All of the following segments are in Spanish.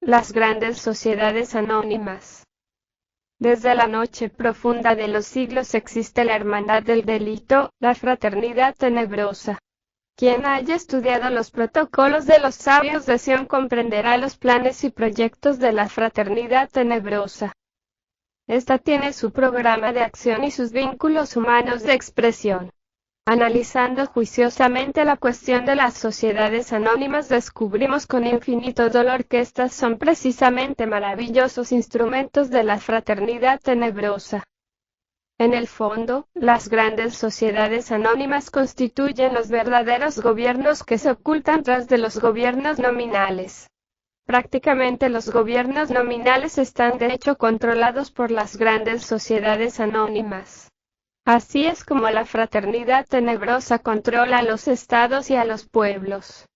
Las grandes sociedades anónimas. Desde la noche profunda de los siglos existe la hermandad del delito, la fraternidad tenebrosa. Quien haya estudiado los protocolos de los sabios de Sion comprenderá los planes y proyectos de la fraternidad tenebrosa. Esta tiene su programa de acción y sus vínculos humanos de expresión. Analizando juiciosamente la cuestión de las sociedades anónimas, descubrimos con infinito dolor que estas son precisamente maravillosos instrumentos de la fraternidad tenebrosa. En el fondo, las grandes sociedades anónimas constituyen los verdaderos gobiernos que se ocultan tras de los gobiernos nominales. Prácticamente los gobiernos nominales están de hecho controlados por las grandes sociedades anónimas. Así es como la fraternidad tenebrosa controla a los estados y a los pueblos.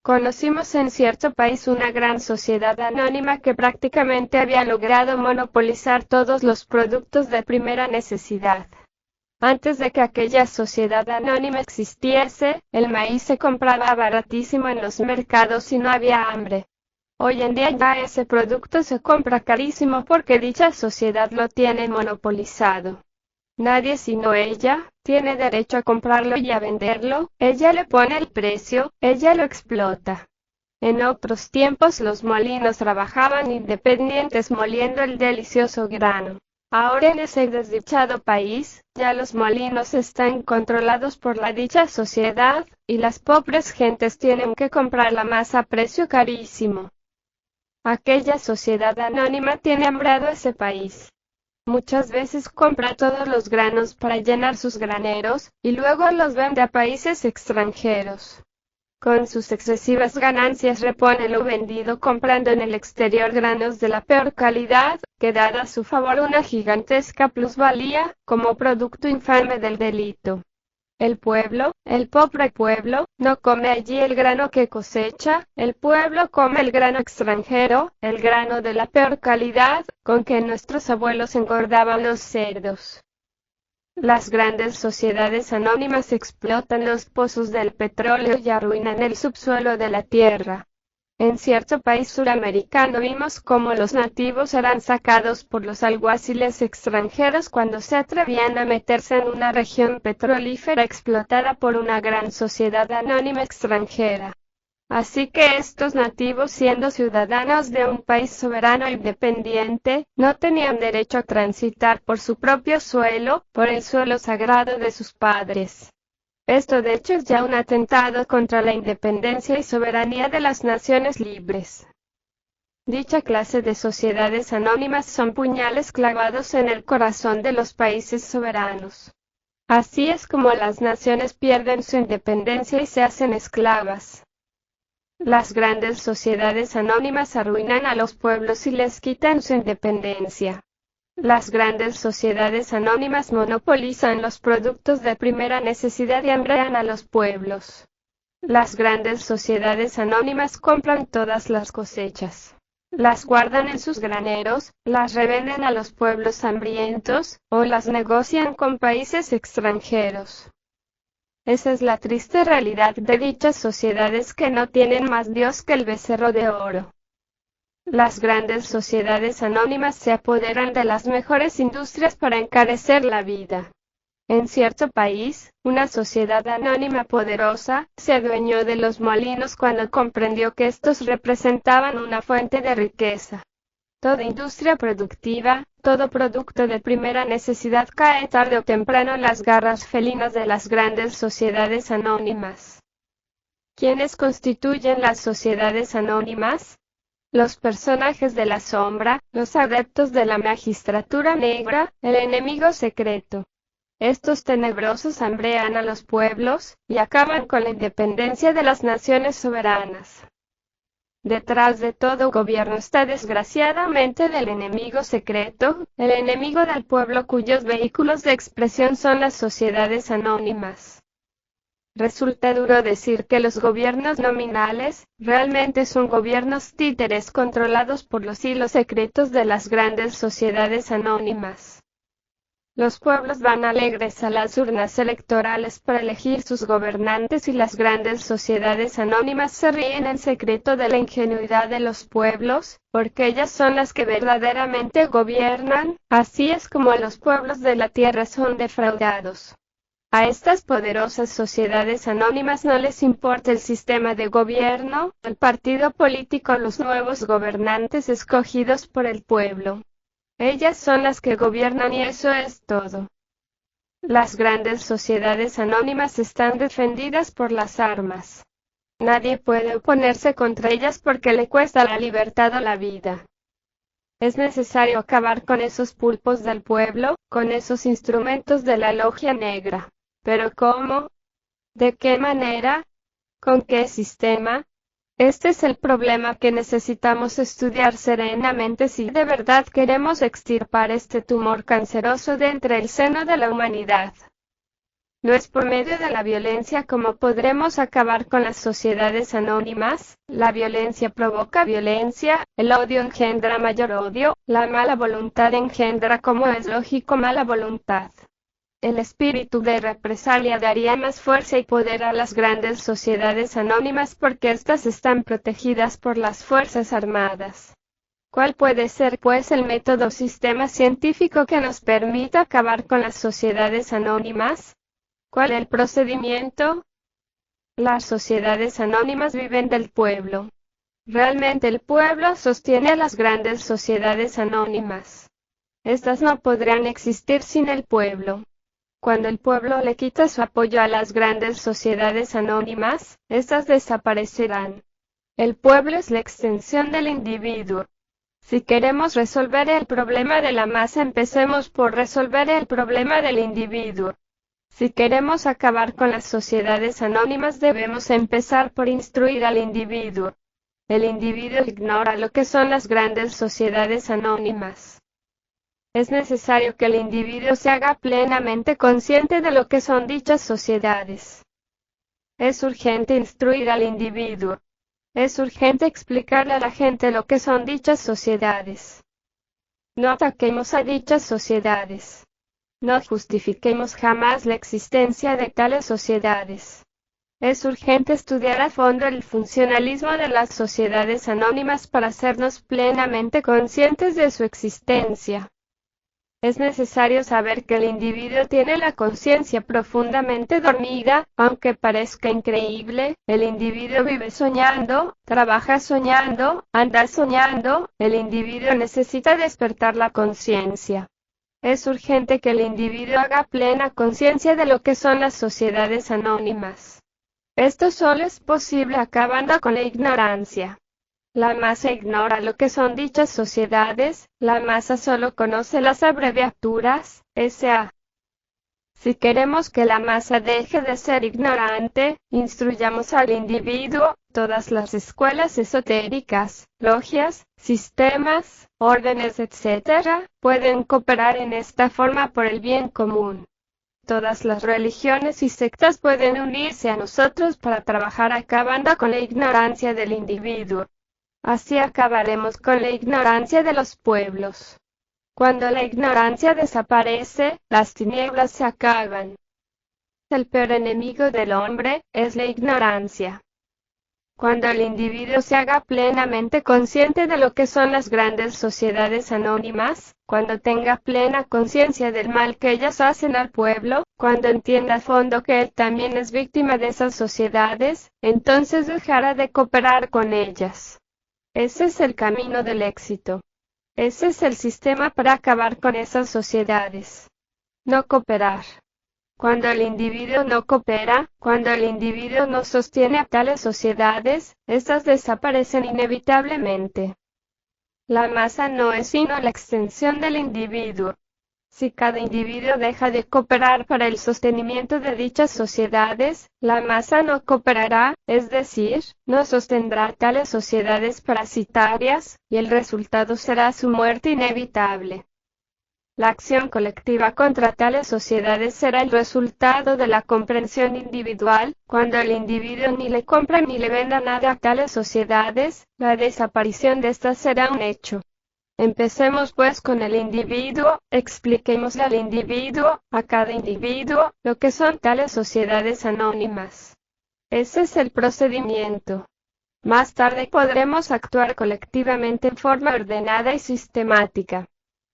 Conocimos en cierto país una gran sociedad anónima que prácticamente había logrado monopolizar todos los productos de primera necesidad. Antes de que aquella sociedad anónima existiese, el maíz se compraba baratísimo en los mercados y no había hambre. Hoy en día ya ese producto se compra carísimo porque dicha sociedad lo tiene monopolizado. Nadie sino ella tiene derecho a comprarlo y a venderlo, ella le pone el precio, ella lo explota. En otros tiempos los molinos trabajaban independientes moliendo el delicioso grano. Ahora en ese desdichado país, ya los molinos están controlados por la dicha sociedad, y las pobres gentes tienen que comprar la masa a precio carísimo. Aquella sociedad anónima tiene hambrado ese país. Muchas veces compra todos los granos para llenar sus graneros, y luego los vende a países extranjeros. Con sus excesivas ganancias repone lo vendido comprando en el exterior granos de la peor calidad, que da a su favor una gigantesca plusvalía, como producto infame del delito. El pobre pueblo, no come allí el grano que cosecha, el pueblo come el grano extranjero, el grano de la peor calidad, con que nuestros abuelos engordaban los cerdos. Las grandes sociedades anónimas explotan los pozos del petróleo y arruinan el subsuelo de la tierra. En cierto país suramericano vimos cómo los nativos eran sacados por los alguaciles extranjeros cuando se atrevían a meterse en una región petrolífera explotada por una gran sociedad anónima extranjera. Así que estos nativos, siendo ciudadanos de un país soberano e independiente, no tenían derecho a transitar por su propio suelo, por el suelo sagrado de sus padres. Esto de hecho es ya un atentado contra la independencia y soberanía de las naciones libres. Dicha clase de sociedades anónimas son puñales clavados en el corazón de los países soberanos. Así es como las naciones pierden su independencia y se hacen esclavas. Las grandes sociedades anónimas arruinan a los pueblos y les quitan su independencia. Las grandes sociedades anónimas monopolizan los productos de primera necesidad y hambrean a los pueblos. Las grandes sociedades anónimas compran todas las cosechas. Las guardan en sus graneros, las revenden a los pueblos hambrientos, o las negocian con países extranjeros. Esa es la triste realidad de dichas sociedades que no tienen más Dios que el becerro de oro. Las grandes sociedades anónimas se apoderan de las mejores industrias para encarecer la vida. En cierto país, una sociedad anónima poderosa se adueñó de los molinos cuando comprendió que estos representaban una fuente de riqueza. Toda industria productiva, todo producto de primera necesidad cae tarde o temprano en las garras felinas de las grandes sociedades anónimas. ¿Quiénes constituyen las sociedades anónimas? Los personajes de la sombra, los adeptos de la magistratura negra, el enemigo secreto. Estos tenebrosos hambrean a los pueblos, y acaban con la independencia de las naciones soberanas. Detrás de todo gobierno está desgraciadamente del enemigo secreto, el enemigo del pueblo cuyos vehículos de expresión son las sociedades anónimas. Resulta duro decir que los gobiernos nominales, realmente son gobiernos títeres controlados por los hilos secretos de las grandes sociedades anónimas. Los pueblos van alegres a las urnas electorales para elegir sus gobernantes y las grandes sociedades anónimas se ríen en secreto de la ingenuidad de los pueblos, porque ellas son las que verdaderamente gobiernan. Así es como los pueblos de la tierra son defraudados. A estas poderosas sociedades anónimas no les importa el sistema de gobierno, el partido político o los nuevos gobernantes escogidos por el pueblo. Ellas son las que gobiernan y eso es todo. Las grandes sociedades anónimas están defendidas por las armas. Nadie puede oponerse contra ellas porque le cuesta la libertad o la vida. Es necesario acabar con esos pulpos del pueblo, con esos instrumentos de la logia negra. ¿Pero cómo? ¿De qué manera? ¿Con qué sistema? Este es el problema que necesitamos estudiar serenamente si de verdad queremos extirpar este tumor canceroso de entre el seno de la humanidad. No es por medio de la violencia como podremos acabar con las sociedades anónimas. La violencia provoca violencia, el odio engendra mayor odio, la mala voluntad engendra, como es lógico, mala voluntad. El espíritu de represalia daría más fuerza y poder a las grandes sociedades anónimas porque éstas están protegidas por las fuerzas armadas. ¿Cuál puede ser, pues, el método o sistema científico que nos permita acabar con las sociedades anónimas? ¿Cuál es el procedimiento? Las sociedades anónimas viven del pueblo. Realmente el pueblo sostiene a las grandes sociedades anónimas. Estas no podrán existir sin el pueblo. Cuando el pueblo le quita su apoyo a las grandes sociedades anónimas, estas desaparecerán. El pueblo es la extensión del individuo. Si queremos resolver el problema de la masa, empecemos por resolver el problema del individuo. Si queremos acabar con las sociedades anónimas, debemos empezar por instruir al individuo. El individuo ignora lo que son las grandes sociedades anónimas. Es necesario que el individuo se haga plenamente consciente de lo que son dichas sociedades. Es urgente instruir al individuo. Es urgente explicarle a la gente lo que son dichas sociedades. No ataquemos a dichas sociedades. No justifiquemos jamás la existencia de tales sociedades. Es urgente estudiar a fondo el funcionalismo de las sociedades anónimas para hacernos plenamente conscientes de su existencia. Es necesario saber que el individuo tiene la conciencia profundamente dormida, aunque parezca increíble. El individuo vive soñando, trabaja soñando, anda soñando. El individuo necesita despertar la conciencia. Es urgente que el individuo haga plena conciencia de lo que son las sociedades anónimas. Esto solo es posible acabando con la ignorancia. La masa ignora lo que son dichas sociedades, la masa solo conoce las abreviaturas, S.A. Si queremos que la masa deje de ser ignorante, instruyamos al individuo. Todas las escuelas esotéricas, logias, sistemas, órdenes, etc., pueden cooperar en esta forma por el bien común. Todas las religiones y sectas pueden unirse a nosotros para trabajar acabando con la ignorancia del individuo. Así acabaremos con la ignorancia de los pueblos. Cuando la ignorancia desaparece, las tinieblas se acaban. El peor enemigo del hombre es la ignorancia. Cuando el individuo se haga plenamente consciente de lo que son las grandes sociedades anónimas, cuando tenga plena conciencia del mal que ellas hacen al pueblo, cuando entienda a fondo que él también es víctima de esas sociedades, entonces dejará de cooperar con ellas. Ese es el camino del éxito. Ese es el sistema para acabar con esas sociedades. No cooperar. Cuando el individuo no coopera, cuando el individuo no sostiene a tales sociedades, estas desaparecen inevitablemente. La masa no es sino la extensión del individuo. Si cada individuo deja de cooperar para el sostenimiento de dichas sociedades, la masa no cooperará, es decir, no sostendrá tales sociedades parasitarias, y el resultado será su muerte inevitable. La acción colectiva contra tales sociedades será el resultado de la comprensión individual. Cuando el individuo ni le compra ni le venda nada a tales sociedades, la desaparición de estas será un hecho. Empecemos pues con el individuo, expliquémosle al individuo, a cada individuo, lo que son tales sociedades anónimas. Ese es el procedimiento. Más tarde podremos actuar colectivamente en forma ordenada y sistemática.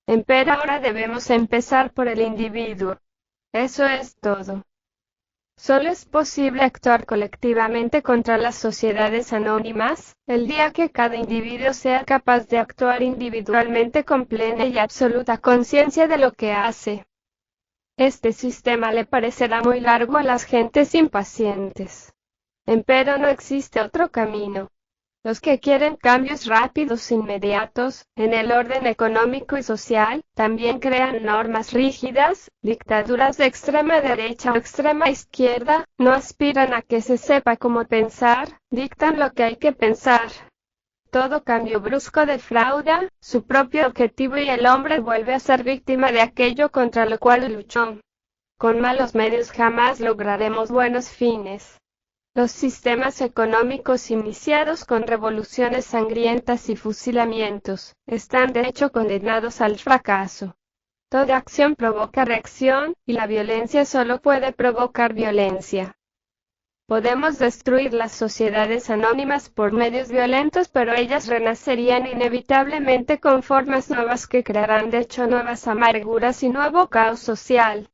Empero ahora debemos empezar por el individuo. Eso es todo. Solo es posible actuar colectivamente contra las sociedades anónimas, el día que cada individuo sea capaz de actuar individualmente con plena y absoluta conciencia de lo que hace. Este sistema le parecerá muy largo a las gentes impacientes. Empero no existe otro camino. Los que quieren cambios rápidos e inmediatos, en el orden económico y social, también crean normas rígidas, dictaduras de extrema derecha o extrema izquierda, no aspiran a que se sepa cómo pensar, dictan lo que hay que pensar. Todo cambio brusco defrauda su propio objetivo y el hombre vuelve a ser víctima de aquello contra lo cual luchó. Con malos medios jamás lograremos buenos fines. Los sistemas económicos iniciados con revoluciones sangrientas y fusilamientos, están de hecho condenados al fracaso. Toda acción provoca reacción, y la violencia solo puede provocar violencia. Podemos destruir las sociedades anónimas por medios violentos, pero ellas renacerían inevitablemente con formas nuevas que crearán de hecho nuevas amarguras y nuevo caos social.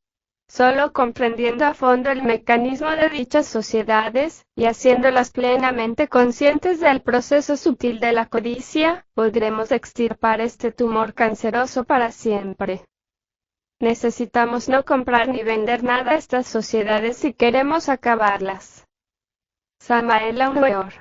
Solo comprendiendo a fondo el mecanismo de dichas sociedades, y haciéndolas plenamente conscientes del proceso sutil de la codicia, podremos extirpar este tumor canceroso para siempre. Necesitamos no comprar ni vender nada a estas sociedades si queremos acabarlas. Samael Aumeor.